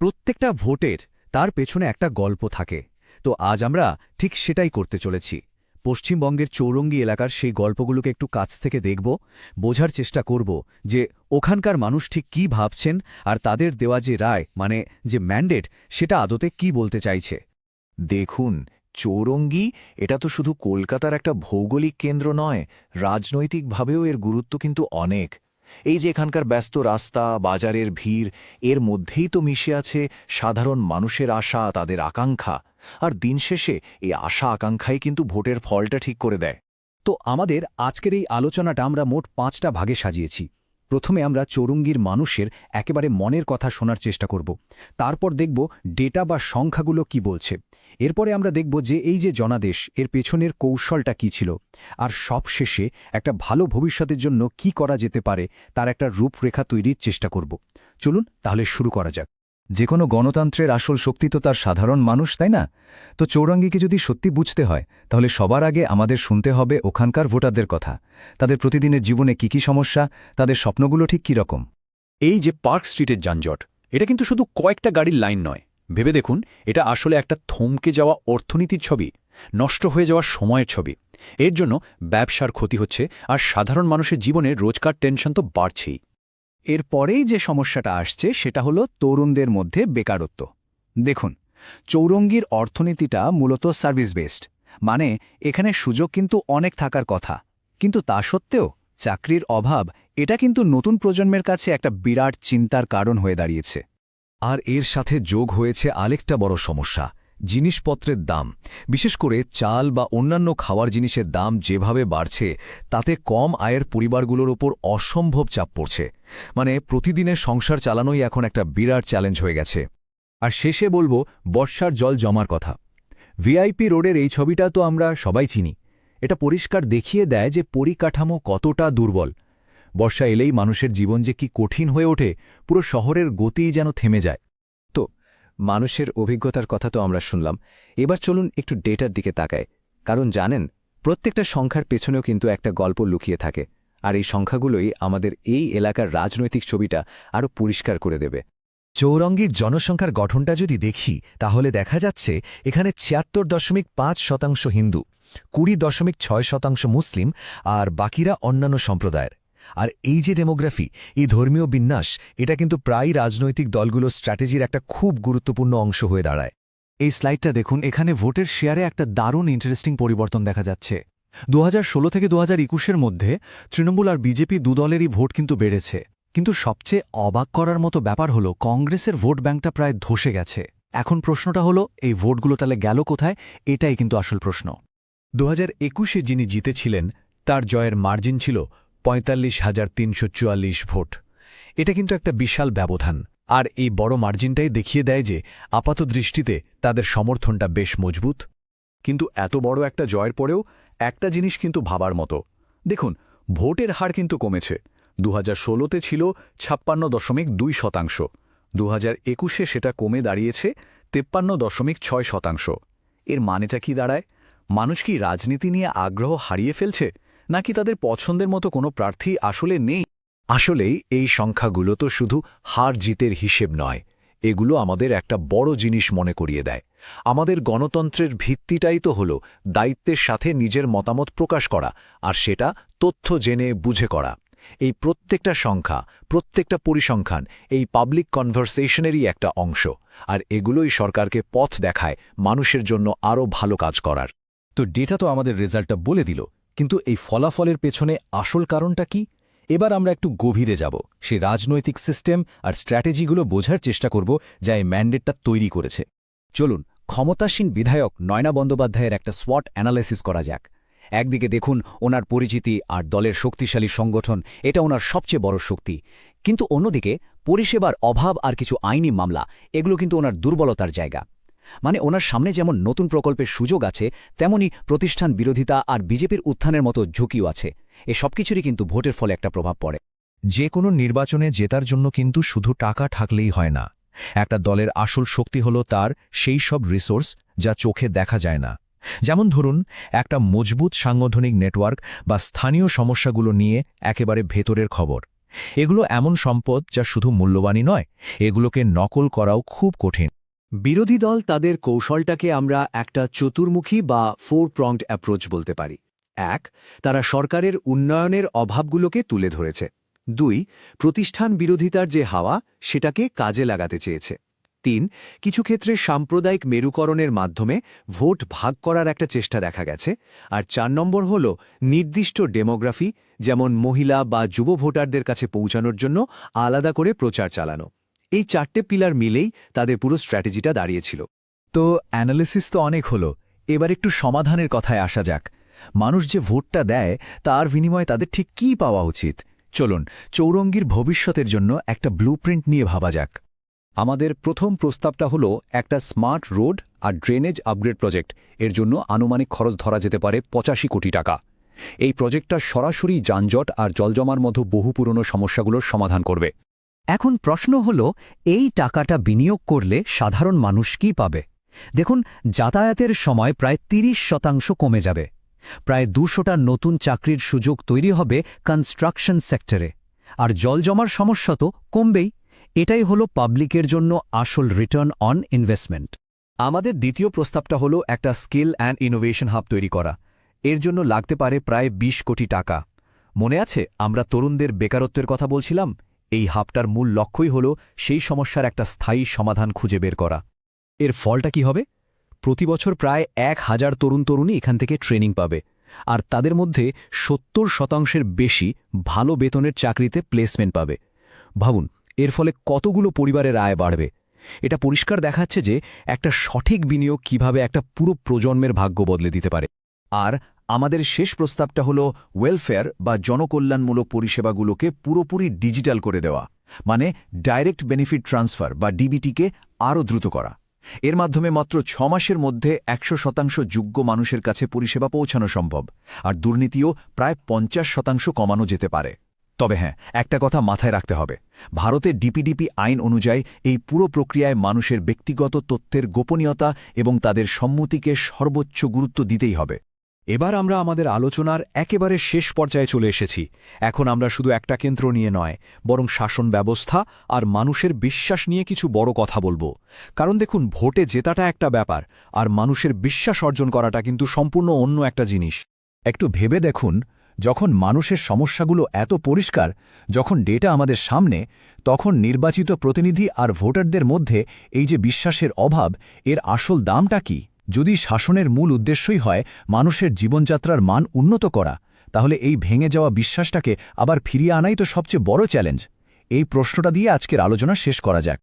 প্রত্যেকটা ভোটের তার পেছনে একটা গল্প থাকে। তো আজ আমরা ঠিক সেটাই করতে চলেছি। পশ্চিমবঙ্গের চৌরঙ্গী এলাকার সেই গল্পগুলোকে একটু কাছ থেকে দেখব, বোঝার চেষ্টা করব যে ওখানকার মানুষ ঠিক কী ভাবছেন, আর তাদের দেওয়া যে রায় মানে যে ম্যান্ডেট, সেটা আদতে কি বলতে চাইছে। দেখুন, চৌরঙ্গী এটা তো শুধু কলকাতার একটা ভৌগোলিক কেন্দ্র নয়, রাজনৈতিকভাবেও এর গুরুত্ব কিন্তু অনেক। এই যে এখানকার ব্যস্ত রাস্তা, বাজারের ভিড়, এর মধ্যেই তো মিশে আছে সাধারণ মানুষের আশা, তাদের আকাঙ্ক্ষা। আর দিন শেষে এই আশা আকাঙ্ক্ষাই কিন্তু ভোটের ফলটা ঠিক করে দেয়। তো আমাদের আজকের এই আলোচনাটা আমরা মোট 5টা ভাগে সাজিয়েছি। প্রথমে আমরা চৌরঙ্গীর মানুষের একেবারে মনের কথা শোনার চেষ্টা করব। তারপর দেখব ডেটা বা সংখ্যাগুলো কি বলছে। এরপরে আমরা দেখব যে এই যে জনাদেশ, এর পেছনের কৌশলটা কি ছিল। আর সবশেষে একটা ভালো ভবিষ্যতের জন্য কি করা যেতে পারে তার একটা রূপরেখা তৈরির চেষ্টা করব। চলুন তাহলে শুরু করা যাক। যে কোনো গণতন্ত্রের আসল শক্তি তো তার সাধারণ মানুষ, তাই না? তো চৌরঙ্গীকে যদি সত্যি বুঝতে হয়, তাহলে সবার আগে আমাদের শুনতে হবে ওখানকার ভোটারদের কথা। তাদের প্রতিদিনের জীবনে কি সমস্যা, তাদের স্বপ্নগুলো ঠিক কী রকম। এই যে পার্ক স্ট্রিটের যানজট, এটা কিন্তু শুধু কয়েকটা গাড়ির লাইন নয়। ভেবে দেখুন, এটা আসলে একটা থমকে যাওয়া অর্থনীতির ছবি, নষ্ট হয়ে যাওয়া সময়ের ছবি। এর জন্য ব্যবসার ক্ষতি হচ্ছে, আর সাধারণ মানুষের জীবনে রোজকার টেনশন তো বাড়ছেই। এরপরেই যে সমস্যাটা আসছে সেটা হলো তরুণদের মধ্যে বেকারত্ব। দেখুন, চৌরঙ্গীর অর্থনীতিটা মূলত সার্ভিস বেসড, মানে এখানে সুযোগ কিন্তু অনেক থাকার কথা, কিন্তু তা সত্ত্বেও চাকরির অভাব, এটা কিন্তু নতুন প্রজন্মের কাছে একটা বিরাট চিন্তার কারণ হয়ে দাঁড়িয়েছে। আর এর সাথে যোগ হয়েছে আরেকটা বড় সমস্যা, জিনিসপত্রের দাম। বিশেষ করে চাল বা অন্যান্য খাওয়ার জিনিসের দাম যেভাবে বাড়ছে, তাতে কম আয়ের পরিবারগুলোর ওপর অসম্ভব চাপ পড়ছে। মানে প্রতিদিনের সংসার চালানোই এখন একটা বিরাট চ্যালেঞ্জ হয়ে গেছে। আর শেষে বলবো বর্ষার জল জমার কথা। ভিআইপি রোডের এই ছবিটা তো আমরা সবাই চিনি। এটা পরিষ্কার দেখিয়ে দেয় যে পরিকাঠামো কতটা দুর্বল। বর্ষা এলেই মানুষের জীবন যে কি কঠিন হয়ে ওঠে, পুরো শহরের গতিই যেন থেমে যায়। তো মানুষের অভিজ্ঞতার কথা তো আমরা শুনলাম, এবার চলুন একটু ডেটার দিকে তাকাই। কারণ জানেন, প্রত্যেকটা সংখ্যার পেছনেও কিন্তু একটা গল্প লুকিয়ে থাকে, আর এই সংখ্যাগুলোই আমাদের এই এলাকার রাজনৈতিক ছবিটা আরও পরিষ্কার করে দেবে। চৌরঙ্গীর জনসংখ্যার গঠনটা যদি দেখি, তাহলে দেখা যাচ্ছে এখানে ৭৬.৫% হিন্দু, ২০.৬% মুসলিম, আর বাকিরা অন্যান্য সম্প্রদায়ের। আর এই যে ডেমোগ্রাফি, এই ধর্মীয় বিন্যাস, এটা কিন্তু প্রায় রাজনৈতিক দলগুলোর স্ট্র্যাটেজির একটা খুব গুরুত্বপূর্ণ অংশ হয়ে দাঁড়ায়। এই স্লাইডটা দেখুন, এখানে ভোটের শেয়ারে একটা দারুণ ইন্টারেস্টিং পরিবর্তন দেখা যাচ্ছে। ২০১৬ থেকে ২০২১-এর মধ্যে তৃণমূল আর বিজেপি দুদলেরই ভোট কিন্তু বেড়েছে। কিন্তু সবচেয়ে অবাক করার মতো ব্যাপার হলো কংগ্রেসের ভোট ব্যাংকটা প্রায় ধসে গেছে। এখন প্রশ্নটা হলো, এই ভোটগুলো তাহলে গেল কোথায়? এটাই কিন্তু আসল প্রশ্ন। ২০২১-এ যিনি জিতেছিলেন, তার জয়ের মার্জিন ছিল ৪৫,৩৪৪ ভোট। এটা কিন্তু একটা বিশাল ব্যবধান। আর এই বড় মার্জিনটাই দেখিয়ে দেয় যে আপাতদৃষ্টিতে তাদের সমর্থনটা বেশ মজবুত। কিন্তু এত বড় একটা জয়ের পরেও একটা জিনিস কিন্তু ভাবার মতো। দেখুন, ভোটের হার কিন্তু কমেছে। ২০১৬-তে ছিল ৫৬.২%, ২০২১-এ সেটা কমে দাঁড়িয়েছে ৫৩.৬%। এর মানেটা কি দাঁড়ায়? মানুষ কি রাজনীতি নিয়ে আগ্রহ হারিয়ে ফেলছে, নাকি তাদের পছন্দের মতো কোনো প্রার্থী আসলে নেই? আসলেই এই সংখ্যাগুলো তো শুধু হার জিতের হিসেব নয়, এগুলো আমাদের একটা বড় জিনিস মনে করিয়ে দেয়। আমাদের গণতন্ত্রের ভিত্তিটাই তো হলো দায়িত্বের সাথে নিজের মতামত প্রকাশ করা, আর সেটা তথ্য জেনে বুঝে করা। এই প্রত্যেকটা সংখ্যা, প্রত্যেকটা পরিসংখ্যান এই পাবলিক কনভারসেশনেরই একটা অংশ, আর এগুলোই সরকারকে পথ দেখায় মানুষের জন্য আরও ভালো কাজ করার। তো ডেটা তো আমাদের রেজাল্টটা বলে দিল, কিন্তু এই ফলাফলের পেছনে আসল কারণটা কি? এবার আমরা একটু গভীরে যাব, সেই রাজনৈতিক সিস্টেম আর স্ট্র্যাটেজিগুলো বোঝার চেষ্টা করব যা এই ম্যান্ডেটটা তৈরি করেছে। চলুন, ক্ষমতাসীন বিধায়ক নয়না বন্দ্যোপাধ্যায়ের একটা SWOT অ্যানালাইসিস করা যাক। একদিকে দেখুন ওনার পরিচিতি আর দলের শক্তিশালী সংগঠন, এটা ওনার সবচেয়ে বড় শক্তি। কিন্তু অন্যদিকে পরিষেবার অভাব আর কিছু আইনি মামলা, এগুলো কিন্তু ওনার দুর্বলতার জায়গা। মানে ওনার সামনে যেমন নতুন প্রকল্পের সুযোগ আছে, তেমনি প্রতিষ্ঠান বিরোধিতা আর বিজেপির উত্থানের মতো ঝুঁকিও আছে। এ সবকিছুরই কিন্তু ভোটের ফলে একটা প্রভাব পড়ে। যে কোনো নির্বাচনে জেতার জন্য কিন্তু শুধু টাকা থাকলেই হয় না। একটা দলের আসল শক্তি হলো তার সেই সব রিসোর্স যা চোখে দেখা যায় না। যেমন ধরুন, একটা মজবুত সাংগঠনিক নেটওয়ার্ক বা স্থানীয় সমস্যাগুলো নিয়ে একেবারে ভেতরের খবর। এগুলো এমন সম্পদ যা শুধু মূল্যবানই নয়, এগুলোকে নকল করাও খুব কঠিন। বিরোধী দল তাদের কৌশলটাকে আমরা একটা চতুর্মুখী বা 4-pronged অ্যাপ্রোচ বলতে পারি। 1. তারা সরকারের উন্নয়নের অভাবগুলোকে তুলে ধরেছে। 2. প্রতিষ্ঠান বিরোধিতার যে হাওয়া সেটাকে কাজে লাগাতে চেয়েছে। 3. কিছু ক্ষেত্রে সাম্প্রদায়িক মেরুকরণের মাধ্যমে ভোট ভাগ করার একটা চেষ্টা দেখা গেছে। আর 4 নম্বর হল নির্দিষ্ট ডেমোগ্রাফি, যেমন মহিলা বা যুব ভোটারদের কাছে পৌঁছানোর জন্য আলাদা করে প্রচার চালানো। এই 4টে পিলার মিলেই তাদের পুরো স্ট্র্যাটেজিটা দাঁড়িয়েছিল। তো অ্যানালিসিস তো অনেক হলো, এবার একটু সমাধানের কথায় আসা যাক। মানুষ যে ভোটটা দেয় তার বিনিময়ে তাদের ঠিক কী পাওয়া উচিত? চলুন চৌরঙ্গীর ভবিষ্যতের জন্য একটা ব্লুপ্রিন্ট নিয়ে ভাবা যাক। আমাদের প্রথম প্রস্তাবটা হলো একটা স্মার্ট রোড আর ড্রেনেজ আপগ্রেড প্রজেক্ট। এর জন্য আনুমানিক খরচ ধরা যেতে পারে 85 কোটি টাকা। এই প্রজেক্টটা সরাসরি যানজট আর জলজমার মতো বহু পুরনো সমস্যাগুলোর সমাধান করবে। এখন প্রশ্ন হল, এই টাকাটা বিনিয়োগ করলে সাধারণ মানুষ কি পাবে? দেখুন, যাতায়াতের সময় প্রায় 30% কমে যাবে। প্রায় 200টা নতুন চাকরির সুযোগ তৈরি হবে কনস্ট্রাকশন সেক্টরে। আর জল জমার সমস্যা তো কমবেই। এটাই হলো পাবলিকের জন্য আসল রিটার্ন অন ইনভেস্টমেন্ট। আমাদের দ্বিতীয় প্রস্তাবটা হলো একটা স্কিল অ্যান্ড ইনোভেশন হাব তৈরি করা। এর জন্য লাগতে পারে প্রায় 20 কোটি টাকা। মনে আছে আমরা তরুণদের বেকারত্বের কথা বলছিলাম? এই হাবটার মূল লক্ষ্যই হল সেই সমস্যার একটা স্থায়ী সমাধান খুঁজে বের করা। এর ফলটা কি হবে? প্রতি বছর প্রায় 1000 তরুণী এখান থেকে ট্রেনিং পাবে, আর তাদের মধ্যে 70% বেশি ভালো বেতনের চাকরিতে প্লেসমেন্ট পাবে। ভাবুন, এর ফলে কতগুলো পরিবারের আয় বাড়বে। এটা পরিষ্কার দেখাচ্ছে যে একটা সঠিক বিনিয়োগ কিভাবে একটা পুরো প্রজন্মের ভাগ্য বদলে দিতে পারে। আর আমাদের শেষ প্রস্তাবটা হল ওয়েলফেয়ার বা জনকল্যাণমূলক পরিষেবাগুলোকে পুরোপুরি ডিজিটাল করে দেওয়া, মানে ডাইরেক্ট বেনিফিট ট্রান্সফার বা ডিবিটিকে আরও দ্রুত করা। এর মাধ্যমে মাত্র 6 মাসের মধ্যে 100% যোগ্য মানুষের কাছে পরিষেবা পৌঁছানো সম্ভব, আর দুর্নীতিও প্রায় 50% কমানো যেতে পারে। তবে হ্যাঁ, একটা কথা মাথায় রাখতে হবে, ভারতের ডিপিডিপি আইন অনুযায়ী এই পুরো প্রক্রিয়ায় মানুষের ব্যক্তিগত তথ্যের গোপনীয়তা এবং তাদের সম্মতিকে সর্বোচ্চ গুরুত্ব দিতেই হবে। এবার আমরা আমাদের আলোচনার একেবারে শেষ পর্যায়ে চলে এসেছি। এখন আমরা শুধু একটা কেন্দ্র নিয়ে নয়, বরং শাসন ব্যবস্থা আর মানুষের বিশ্বাস নিয়ে কিছু বড় কথা বলবো। কারণ দেখুন, ভোটে জেতাটা একটা ব্যাপার, আর মানুষের বিশ্বাস অর্জন করাটা কিন্তু সম্পূর্ণ অন্য একটা জিনিস। একটু ভেবে দেখুন, যখন মানুষের সমস্যাগুলো এত পরিষ্কার, যখন ডেটা আমাদের সামনে, তখন নির্বাচিত প্রতিনিধি আর ভোটারদের মধ্যে এই যে বিশ্বাসের অভাব, এর আসল দামটা কি? যদি শাসনের মূল উদ্দেশ্যই হয় মানুষের জীবনযাত্রার মান উন্নত করা, তাহলে এই ভেঙে যাওয়া বিশ্বাসটাকে আবার ফিরিয়ে আনাই তো সবচেয়ে বড় চ্যালেঞ্জ। এই প্রশ্নটা দিয়ে আজকের আলোচনা শেষ করা যাক।